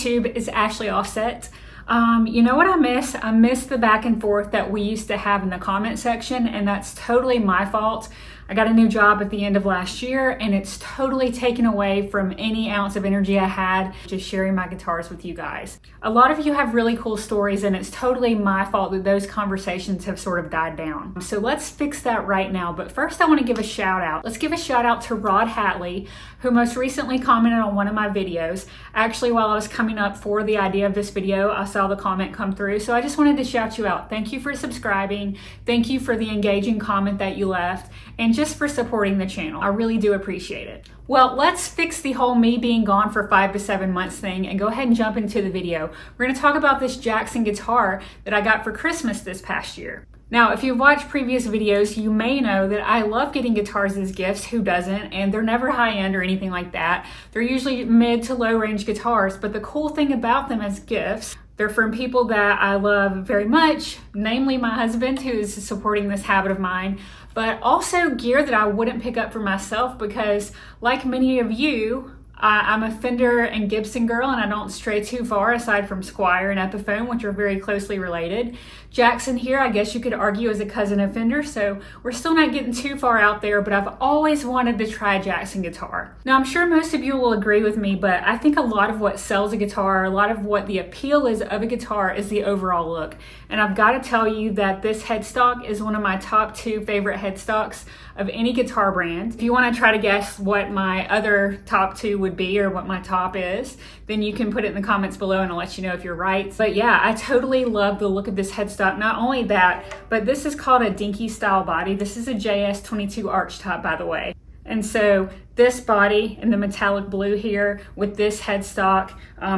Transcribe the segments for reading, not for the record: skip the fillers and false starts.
YouTube is Ashley Offset. You know what I miss? I miss the back and forth that we used to have in the comment section, and that's totally my fault. I got a new job at the end of last year, and it's totally taken away from any ounce of energy I had just sharing my guitars with you guys. A lot of you have really cool stories, and it's totally my fault that those conversations have sort of died down. So let's fix that right now. But first I want to give a shout out. Let's give a shout out to Rod Hatley, who most recently commented on one of my videos. Actually, while I was coming up for the idea of this video, I saw the comment come through. So I just wanted to shout you out. Thank you for subscribing. Thank you for the engaging comment that you left, and just for supporting the channel. I really do appreciate it. Well, let's fix the whole me being gone for 5 to 7 months thing and go ahead and jump into the video. We're gonna talk about this Jackson guitar that I got for Christmas this past year. Now, if you've watched previous videos, you may know that I love getting guitars as gifts. Who doesn't? And they're never high end or anything like that. They're usually mid to low range guitars, but the cool thing about them as gifts, they're from people that I love very much, namely my husband, who is supporting this habit of mine, but also gear that I wouldn't pick up for myself because, like many of you, I'm a Fender and Gibson girl, and I don't stray too far aside from Squier and Epiphone, which are very closely related. Jackson here, I guess you could argue, is a cousin of Fender, so we're still not getting too far out there, but I've always wanted to try a Jackson guitar. Now, I'm sure most of you will agree with me, but I think a lot of what sells a guitar, a lot of what the appeal is of a guitar is the overall look. And I've got to tell you that this headstock is one of my top 2 favorite headstocks of any guitar brand. If you want to try to guess what my other top 2 would be or what my top is, then you can put it in the comments below and I'll let you know if you're right. But yeah, I totally love the look of this headstock. Not only that, but this is called a Dinky style body. This is a JS22 arch top, by the way. And so this body in the metallic blue here with this headstock,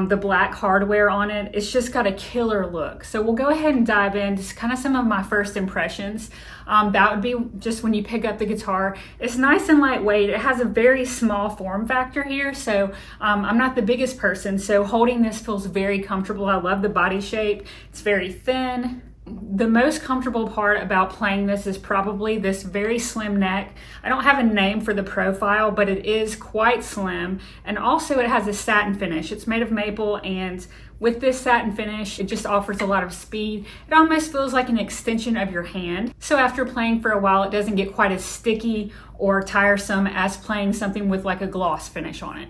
the black hardware on it, it's just got a killer look. So we'll go ahead and dive in to kind of some of my first impressions. That would be just when you pick up the guitar. It's nice and lightweight. It has a very small form factor here. So I'm not the biggest person, so holding this feels very comfortable. I love the body shape. It's very thin. The most comfortable part about playing this is probably this very slim neck. I don't have a name for the profile, but it is quite slim. And also it has a satin finish. It's made of maple, and with this satin finish, it just offers a lot of speed. It almost feels like an extension of your hand. So after playing for a while, it doesn't get quite as sticky or tiresome as playing something with like a gloss finish on it.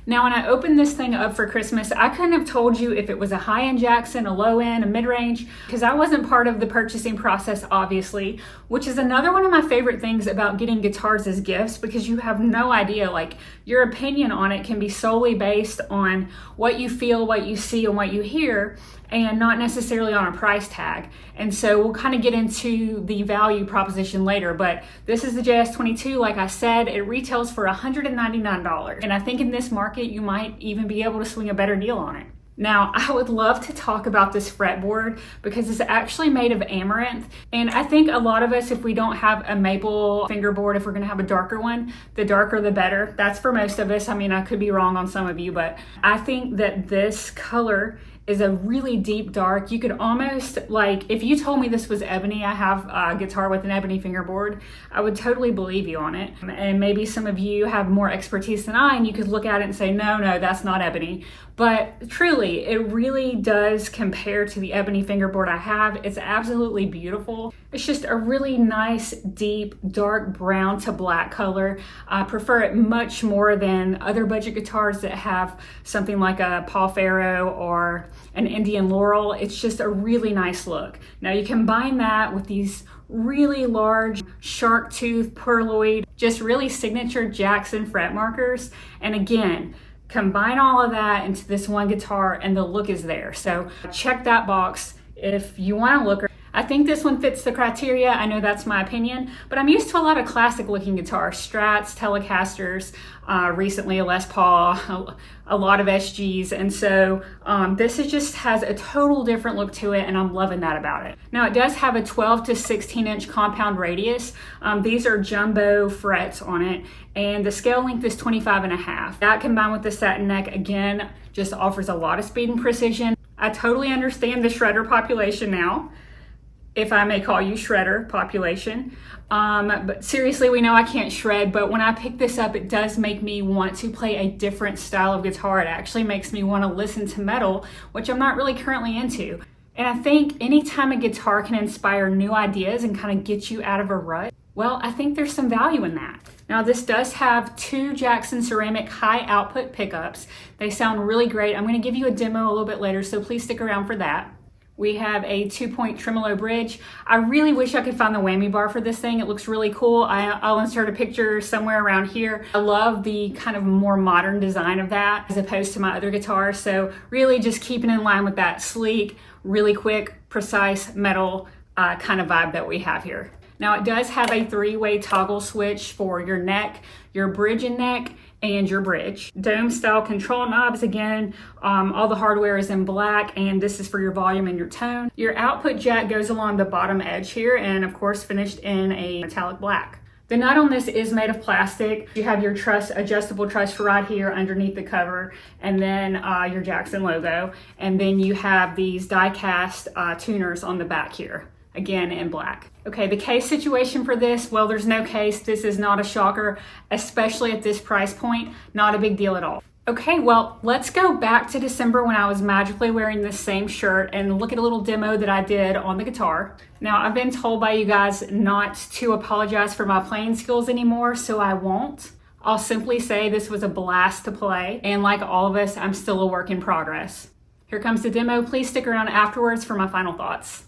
Now, when I opened this thing up for Christmas, I couldn't have told you if it was a high-end Jackson, a low-end, a mid-range, because I wasn't part of the purchasing process, obviously, which is another one of my favorite things about getting guitars as gifts, because you have no idea. Like, your opinion on it can be solely based on what you feel, what you see, and what you hear, and not necessarily on a price tag. And so we'll kind of get into the value proposition later, but this is the JS22. Like I said, it retails for $199. And I think in this market, you might even be able to swing a better deal on it. Now, I would love to talk about this fretboard because it's actually made of amaranth. And I think a lot of us, if we don't have a maple fingerboard, if we're gonna have a darker one, the darker the better. That's for most of us. I mean, I could be wrong on some of you, but I think that this color is a really deep dark. You could almost, like, if you told me this was ebony, I have a guitar with an ebony fingerboard, I would totally believe you on it. And maybe some of you have more expertise than I, and you could look at it and say, no, that's not ebony. But truly, it really does compare to the ebony fingerboard I have. It's absolutely beautiful. It's just a really nice, deep, dark brown to black color. I prefer it much more than other budget guitars that have something like a Paul Faro or an Indian Laurel. It's just a really nice look. Now you combine that with these really large shark tooth pearloid, just really signature Jackson fret markers. And again, combine all of that into this one guitar and the look is there. So check that box if you want to look. I think this one fits the criteria. I know that's my opinion, but I'm used to a lot of classic looking guitars, Strats, Telecasters, recently a Les Paul, a lot of SGs. And so this just has a total different look to it, and I'm loving that about it. Now it does have a 12 to 16 inch compound radius. These are jumbo frets on it, and the scale length is 25.5. That combined with the satin neck, again, just offers a lot of speed and precision. I totally understand the shredder population now. if I may call you shredder population. But seriously, we know I can't shred, but when I pick this up, it does make me want to play a different style of guitar. It actually makes me want to listen to metal, which I'm not really currently into. And I think anytime a guitar can inspire new ideas and kind of get you out of a rut, well, I think there's some value in that. Now, this does have 2 Jackson ceramic high output pickups. They sound really great. I'm going to give you a demo a little bit later, so please stick around for that. We have a 2-point tremolo bridge. I really wish I could find the whammy bar for this thing. It looks really cool. I'll insert a picture somewhere around here. I love the kind of more modern design of that as opposed to my other guitars. So really just keeping in line with that sleek, really quick, precise metal kind of vibe that we have here. Now it does have a 3-way toggle switch for your neck, your bridge and neck, and your bridge. Dome style control knobs again. All the hardware is in black, and this is for your volume and your tone. Your output jack goes along the bottom edge here, and of course finished in a metallic black. The nut on this is made of plastic. You have your truss, adjustable truss right here underneath the cover, and then your Jackson logo. And then you have these die-cast tuners on the back here, again in black. Okay, the case situation for this, well, there's no case. This is not a shocker, especially at this price point. Not a big deal at all. Okay, well, let's go back to December when I was magically wearing this same shirt and look at a little demo that I did on the guitar. Now, I've been told by you guys not to apologize for my playing skills anymore, so I won't. I'll simply say this was a blast to play, and like all of us, I'm still a work in progress. Here comes the demo. Please stick around afterwards for my final thoughts.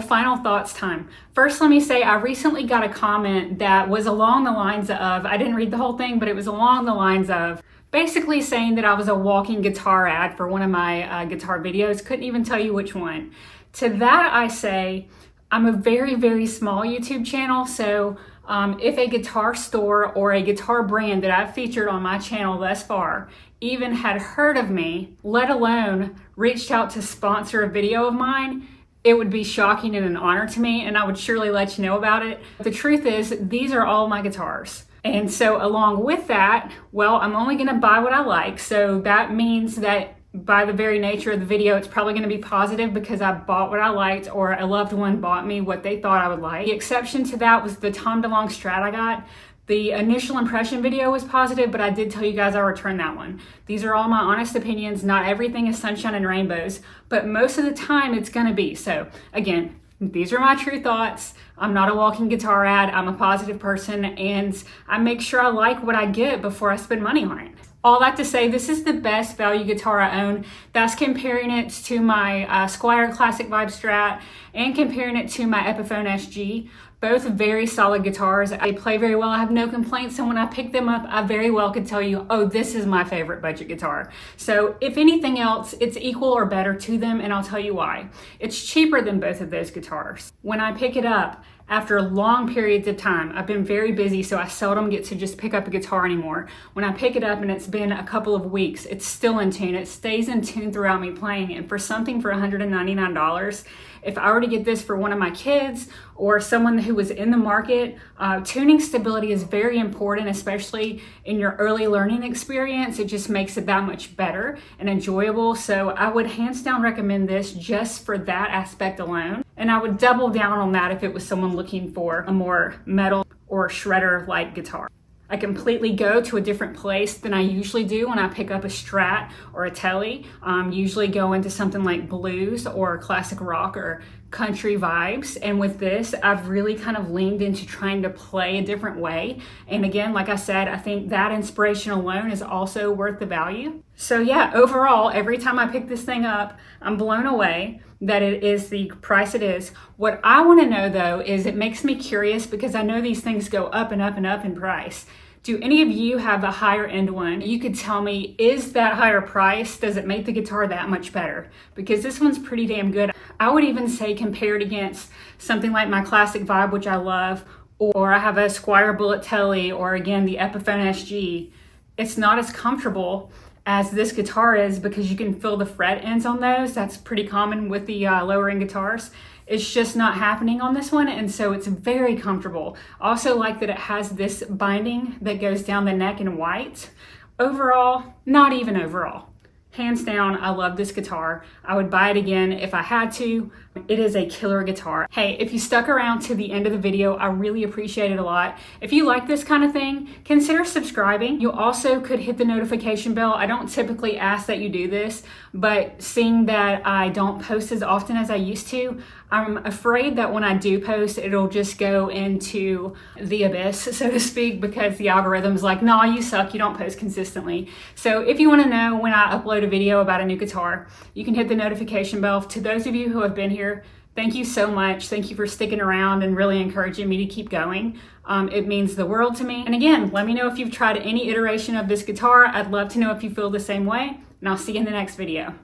Final thoughts time. First, let me say I recently got a comment that was along the lines of, I didn't read the whole thing, but it was along the lines of basically saying that I was a walking guitar ad for one of my guitar videos. Couldn't even tell you which one. To that I say, I'm a very, very small YouTube channel, so if a guitar store or a guitar brand that I've featured on my channel thus far even had heard of me, let alone reached out to sponsor a video of mine, it would be shocking and an honor to me, and I would surely let you know about it. The truth is, these are all my guitars. And so along with that, well, I'm only gonna buy what I like. So that means that by the very nature of the video, it's probably gonna be positive because I bought what I liked or a loved one bought me what they thought I would like. The exception to that was the Tom DeLonge Strat I got. The initial impression video was positive, but I did tell you guys I returned that one. These are all my honest opinions. Not everything is sunshine and rainbows, but most of the time it's gonna be. So again, these are my true thoughts. I'm not a walking guitar ad. I'm a positive person, and I make sure I like what I get before I spend money on it. All that to say, this is the best value guitar I own. That's comparing it to my Squire Classic Vibe Strat and comparing it to my Epiphone SG. Both very solid guitars. They play very well. I have no complaints. And when I picked them up, I very well could tell you, oh, this is my favorite budget guitar. So if anything else, it's equal or better to them, and I'll tell you why. It's cheaper than both of those guitars. When I pick it up, after long periods of time, I've been very busy, so I seldom get to just pick up a guitar anymore. When I pick it up and it's been a couple of weeks, it's still in tune. It stays in tune throughout me playing. And for something for $199, if I were to get this for one of my kids or someone who was in the market, tuning stability is very important, especially in your early learning experience. It just makes it that much better and enjoyable. So I would hands down recommend this just for that aspect alone. And I would double down on that if it was someone looking for a more metal or shredder-like guitar. I completely go to a different place than I usually do when I pick up a Strat or a Tele. Usually go into something like blues or classic rock or country vibes. And with this, I've really kind of leaned into trying to play a different way. And again, like I said, I think that inspiration alone is also worth the value. So yeah, overall, every time I pick this thing up, I'm blown away that it is the price it is. What I want to know though is it makes me curious, because I know these things go up and up and up in price. Do any of you have a higher end one? You could tell me, is that higher price, does it make the guitar that much better? Because this one's pretty damn good. I would even say compared against something like my Classic Vibe, which I love, or I have a Squire Bullet Tele, or again, the Epiphone SG, it's not as comfortable as this guitar is, because you can feel the fret ends on those. That's pretty common with the lower end guitars. It's just not happening on this one, and so it's very comfortable. Also like that it has this binding that goes down the neck in white. Overall, not even overall. Hands down, I love this guitar. I would buy it again if I had to. It is a killer guitar. Hey, if you stuck around to the end of the video, I really appreciate it a lot. If you like this kind of thing, consider subscribing. You also could hit the notification bell. I don't typically ask that you do this, but seeing that I don't post as often as I used to, I'm afraid that when I do post, it'll just go into the abyss, so to speak, because the algorithm's like, nah, you suck, you don't post consistently. So if you want to know when I upload a video about a new guitar, you can hit the notification bell. To those of you who have been here, thank you so much. Thank you for sticking around and really encouraging me to keep going. It means the world to me. And again, let me know if you've tried any iteration of this guitar. I'd love to know if you feel the same way, and I'll see you in the next video.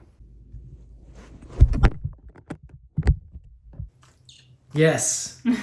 Yes.